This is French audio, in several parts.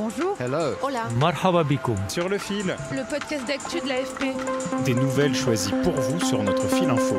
Bonjour. Hello. Hola. Marhaba bikoum. Sur le fil. Le podcast d'actu de l'AFP. Des nouvelles choisies pour vous sur notre fil info.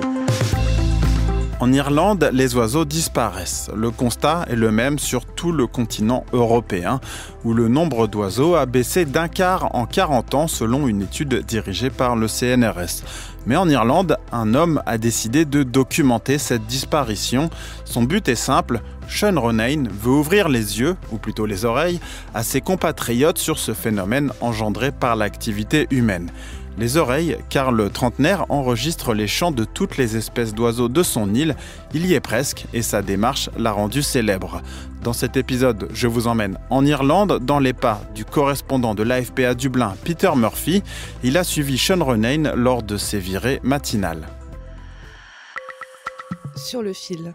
En Irlande, les oiseaux disparaissent. Le constat est le même sur tout le continent européen, où le nombre d'oiseaux a baissé d'un quart en 40 ans selon une étude dirigée par le CNRS. Mais en Irlande, un homme a décidé de documenter cette disparition. Son but est simple, Sean Ronayne veut ouvrir les yeux, ou plutôt les oreilles, à ses compatriotes sur ce phénomène engendré par l'activité humaine. Les oreilles, car le trentenaire enregistre les chants de toutes les espèces d'oiseaux de son île. Il y est presque et sa démarche l'a rendu célèbre. Dans cet épisode, je vous emmène en Irlande, dans les pas du correspondant de l'AFP à Dublin, Peter Murphy. Il a suivi Sean Ronayne lors de ses virées matinales. Sur le fil.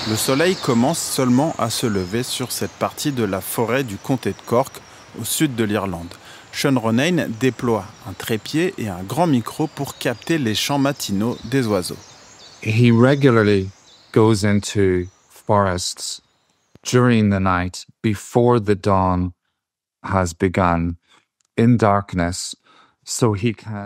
Le soleil commence seulement à se lever sur cette partie de la forêt du comté de Cork, au sud de l'Irlande. Sean Ronayne déploie un trépied et un grand micro pour capter les chants matinaux des oiseaux. He regularly goes into forests during the night before the dawn has begun in darkness.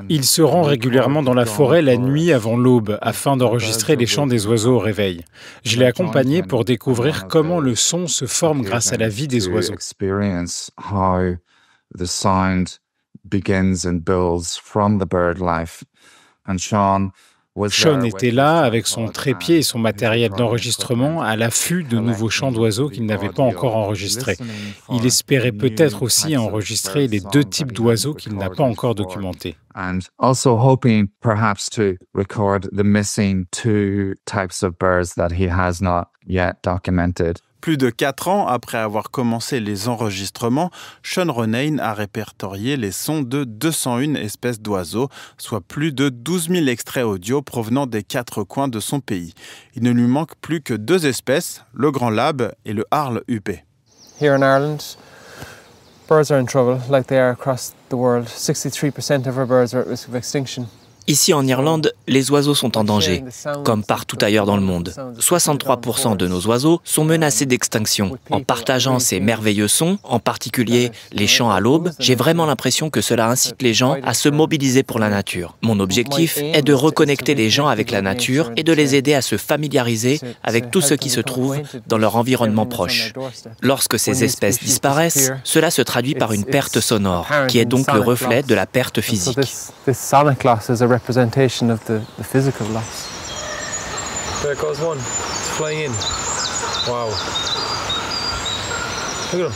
Il se rend régulièrement dans la forêt la nuit avant l'aube afin d'enregistrer les chants des oiseaux au réveil. Je l'ai accompagné pour découvrir comment le son se forme grâce à la vie des oiseaux. Sean était là avec son trépied et son matériel d'enregistrement à l'affût de nouveaux chants d'oiseaux qu'il n'avait pas encore enregistrés. Il espérait peut-être aussi enregistrer les deux types d'oiseaux qu'il n'a pas encore documentés. And also hoping perhaps to record the missing two types of birds that he has not yet documented. Plus de 4 ans après avoir commencé les enregistrements, Sean Ronayne a répertorié les sons de 201 espèces d'oiseaux, soit plus de 12 000 extraits audio provenant des 4 coins de son pays. Il ne lui manque plus que 2 espèces, le grand lab et le Harle huppé. Here in Ireland, birds are in trouble, like they are across the world. 63% of our birds are at risk of extinction. Ici en Irlande, les oiseaux sont en danger, comme partout ailleurs dans le monde. 63% de nos oiseaux sont menacés d'extinction. En partageant ces merveilleux sons, en particulier les chants à l'aube, j'ai vraiment l'impression que cela incite les gens à se mobiliser pour la nature. Mon objectif est de reconnecter les gens avec la nature et de les aider à se familiariser avec tout ce qui se trouve dans leur environnement proche. Lorsque ces espèces disparaissent, cela se traduit par une perte sonore, qui est donc le reflet de la perte physique. Representation of the physical loss. There goes one. It's flying in. Wow. Look at him.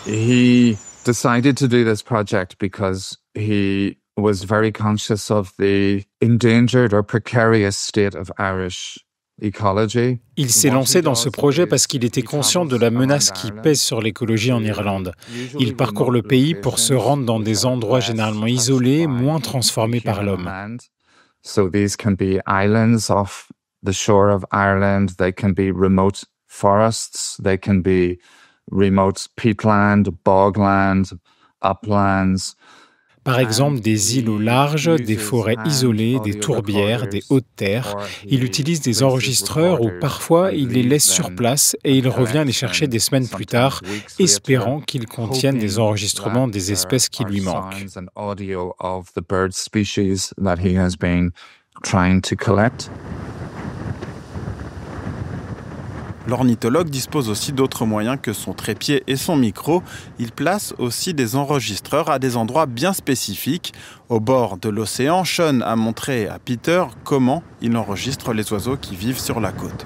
He decided to do this project because he was very conscious of the endangered or precarious state of Irish ecology. Il s'est lancé dans ce projet parce qu'il était conscient de la menace qui pèse sur l'écologie en Irlande. Il parcourt le pays pour se rendre dans des endroits généralement isolés, moins transformés par l'homme. So these can be islands off the shore of Ireland, they can be remote forests, they can be remote peatland, bogland, uplands. Par exemple, des îles au large, des forêts isolées, des tourbières, des hautes terres. Il utilise des enregistreurs où parfois il les laisse sur place et il revient les chercher des semaines plus tard, espérant qu'ils contiennent des enregistrements des espèces qui lui manquent. L'ornithologue dispose aussi d'autres moyens que son trépied et son micro. Il place aussi des enregistreurs à des endroits bien spécifiques. Au bord de l'océan, Sean a montré à Peter comment il enregistre les oiseaux qui vivent sur la côte.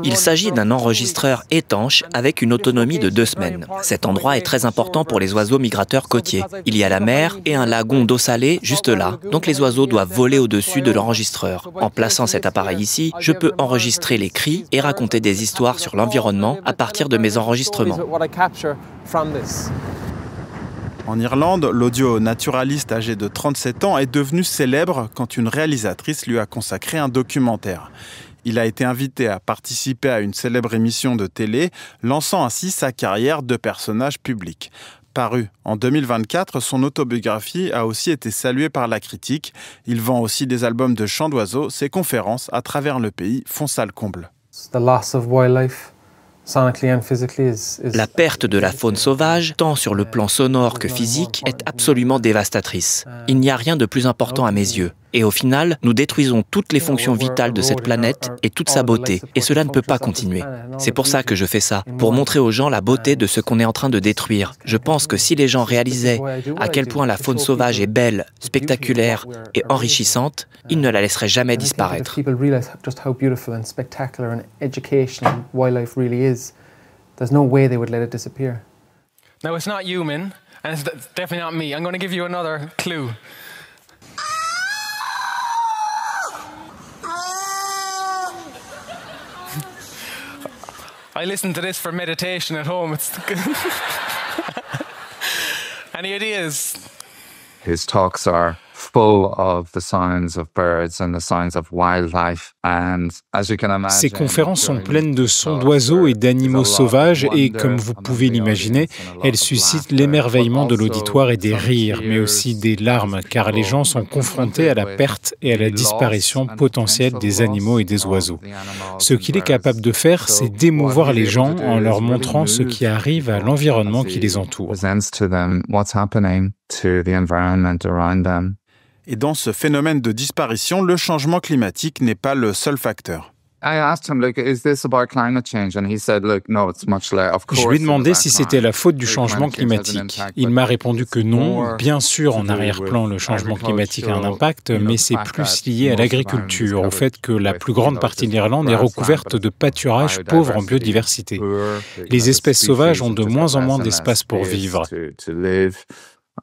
Il s'agit d'un enregistreur étanche avec une autonomie de 2 semaines. Cet endroit est très important pour les oiseaux migrateurs côtiers. Il y a la mer et un lagon d'eau salée juste là, donc les oiseaux doivent voler au-dessus de l'enregistreur. En plaçant cet appareil ici, je peux enregistrer les cris et raconter des histoires sur l'environnement à partir de mes enregistrements. En Irlande, l'audio-naturaliste âgé de 37 ans est devenu célèbre quand une réalisatrice lui a consacré un documentaire. Il a été invité à participer à une célèbre émission de télé, lançant ainsi sa carrière de personnage public. Paru en 2024, son autobiographie a aussi été saluée par la critique. Il vend aussi des albums de chants d'oiseaux. Ses conférences à travers le pays font salle comble. La perte de la faune sauvage, tant sur le plan sonore que physique, est absolument dévastatrice. Il n'y a rien de plus important à mes yeux. Et au final, nous détruisons toutes les fonctions vitales de cette planète et toute sa beauté. Et cela ne peut pas continuer. C'est pour ça que je fais ça, pour montrer aux gens la beauté de ce qu'on est en train de détruire. Je pense que si les gens réalisaient à quel point la faune sauvage est belle, spectaculaire et enrichissante, ils ne la laisseraient jamais disparaître. There's no way they would let it disappear. No, it's not human, and it's definitely not me. I'm going to give you another clue. I listen to this for meditation at home. It's Any ideas? His talks are full of the sounds of birds and the sounds of wildlife. And as you can imagine, ces conférences sont pleines de sons d'oiseaux et d'animaux sauvages et, comme vous pouvez l'imaginer, elles suscitent l'émerveillement de l'auditoire et des rires, mais aussi des larmes, car les gens sont confrontés à la perte et à la disparition potentielle des animaux et des oiseaux. Ce qu'il est capable de faire, c'est d'émouvoir les gens en leur montrant ce qui arrive à l'environnement qui les entoure. Et dans ce phénomène de disparition, le changement climatique n'est pas le seul facteur. Je lui ai demandé si c'était la faute du changement climatique. Il m'a répondu que non. Bien sûr, en arrière-plan, le changement climatique a un impact, mais c'est plus lié à l'agriculture, au fait que la plus grande partie de l'Irlande est recouverte de pâturages pauvres en biodiversité. Les espèces sauvages ont de moins en moins d'espace pour vivre.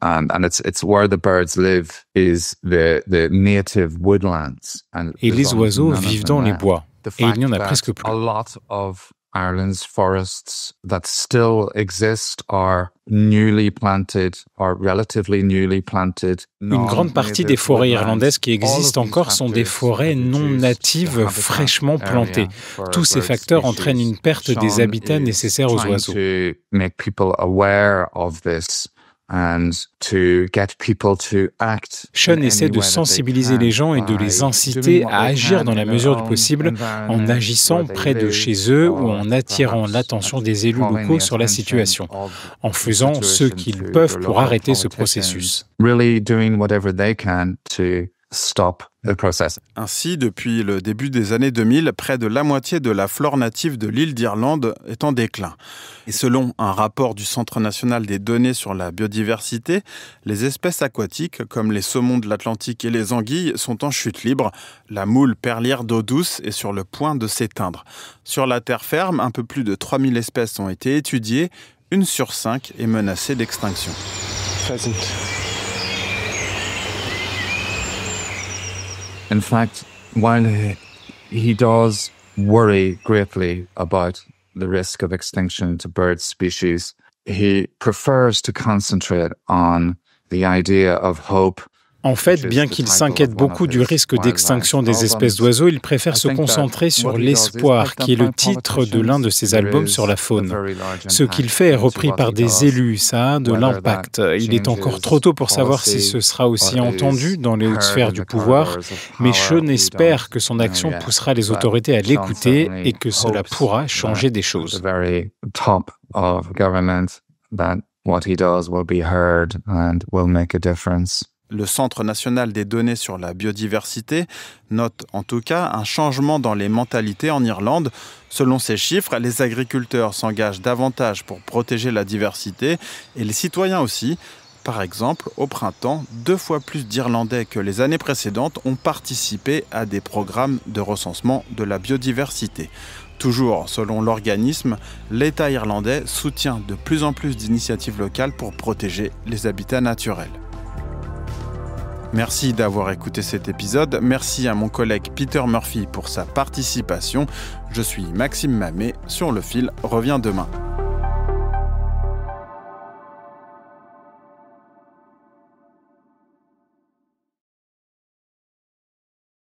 And it's where the birds live is the native woodlands. Et les oiseaux vivent dans les bois. Et il n'y en a presque plus. A lot of Ireland's forests that still exist are newly planted or relatively newly planted. Une grande partie des forêts irlandaises qui existent encore sont des forêts non natives fraîchement plantées. Tous ces facteurs entraînent une perte des habitats nécessaires aux oiseaux. Sean essaie de sensibiliser les gens et de les inciter à agir dans la mesure du possible en agissant près de chez eux ou en attirant l'attention des élus locaux sur la situation, en faisant ce qu'ils peuvent pour arrêter ce processus. Ainsi, depuis le début des années 2000, près de la moitié de la flore native de l'île d'Irlande est en déclin. Et selon un rapport du Centre national des données sur la biodiversité, les espèces aquatiques, comme les saumons de l'Atlantique et les anguilles, sont en chute libre. La moule perlière d'eau douce est sur le point de s'éteindre. Sur la terre ferme, un peu plus de 3000 espèces ont été étudiées. 1 sur 5 est menacée d'extinction. In fact, while he does worry greatly about the risk of extinction to bird species, he prefers to concentrate on the idea of hope. En fait, bien qu'il s'inquiète beaucoup du risque d'extinction des espèces d'oiseaux, il préfère se concentrer sur l'espoir, qui est le titre de l'un de ses albums sur la faune. Ce qu'il fait est repris par des élus, ça a de l'impact. Il est encore trop tôt pour savoir si ce sera aussi entendu dans les hautes sphères du pouvoir, mais Sean espère que son action poussera les autorités à l'écouter et que cela pourra changer des choses. Le Centre national des données sur la biodiversité note en tout cas un changement dans les mentalités en Irlande. Selon ces chiffres, les agriculteurs s'engagent davantage pour protéger la diversité et les citoyens aussi. Par exemple, au printemps, 2 fois plus d'Irlandais que les années précédentes ont participé à des programmes de recensement de la biodiversité. Toujours selon l'organisme, l'État irlandais soutient de plus en plus d'initiatives locales pour protéger les habitats naturels. Merci d'avoir écouté cet épisode. Merci à mon collègue Peter Murphy pour sa participation. Je suis Maxime Mamet. Sur le fil revient demain.